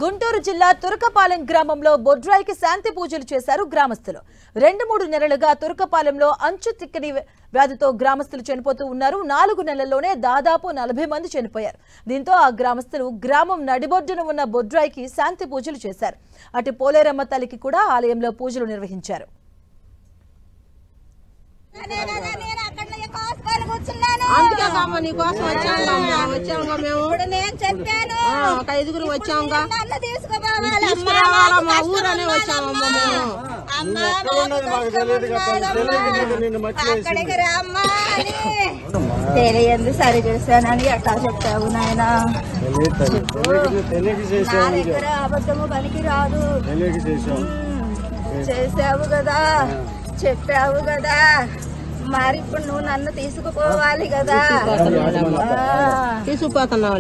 గుంటూరు జిల్లా తురకపాలెం గ్రామంలో బొడ్రాయికి శాంతి పూజలు చేశారు గ్రామస్తులు. 2-3 నెలలుగా తురకపాలెంలో అంచు తిక్కని వ్యాధితో గ్రామస్తులు చనిపోతూ ఉన్నారు. 4 నెలల్లోనే దాదాపు 40 మంది చనిపోయారు. దీంతో ఆ గ్రామస్తులు గ్రామం నడిబొడ్డున ఉన్న బొడ్రాయికి శాంతి పూజలు చేశారు. అటు పోలేరమ్మ తల్లికి కూడా ఆలయంలో పూజలు నిర్వహించారు. ఐదుగురు వచ్చాముగా తెలియదు సరి చేశానని ఎట్లా చెప్తావు నాయన. నా దగ్గర అబద్ధము పనికి రాదు. చేసావు కదా, చెప్పావు కదా, మరి ఇప్పుడు నువ్వు నన్ను తీసుకుపోవాలి కదా. తీసుకుపోతున్నావు.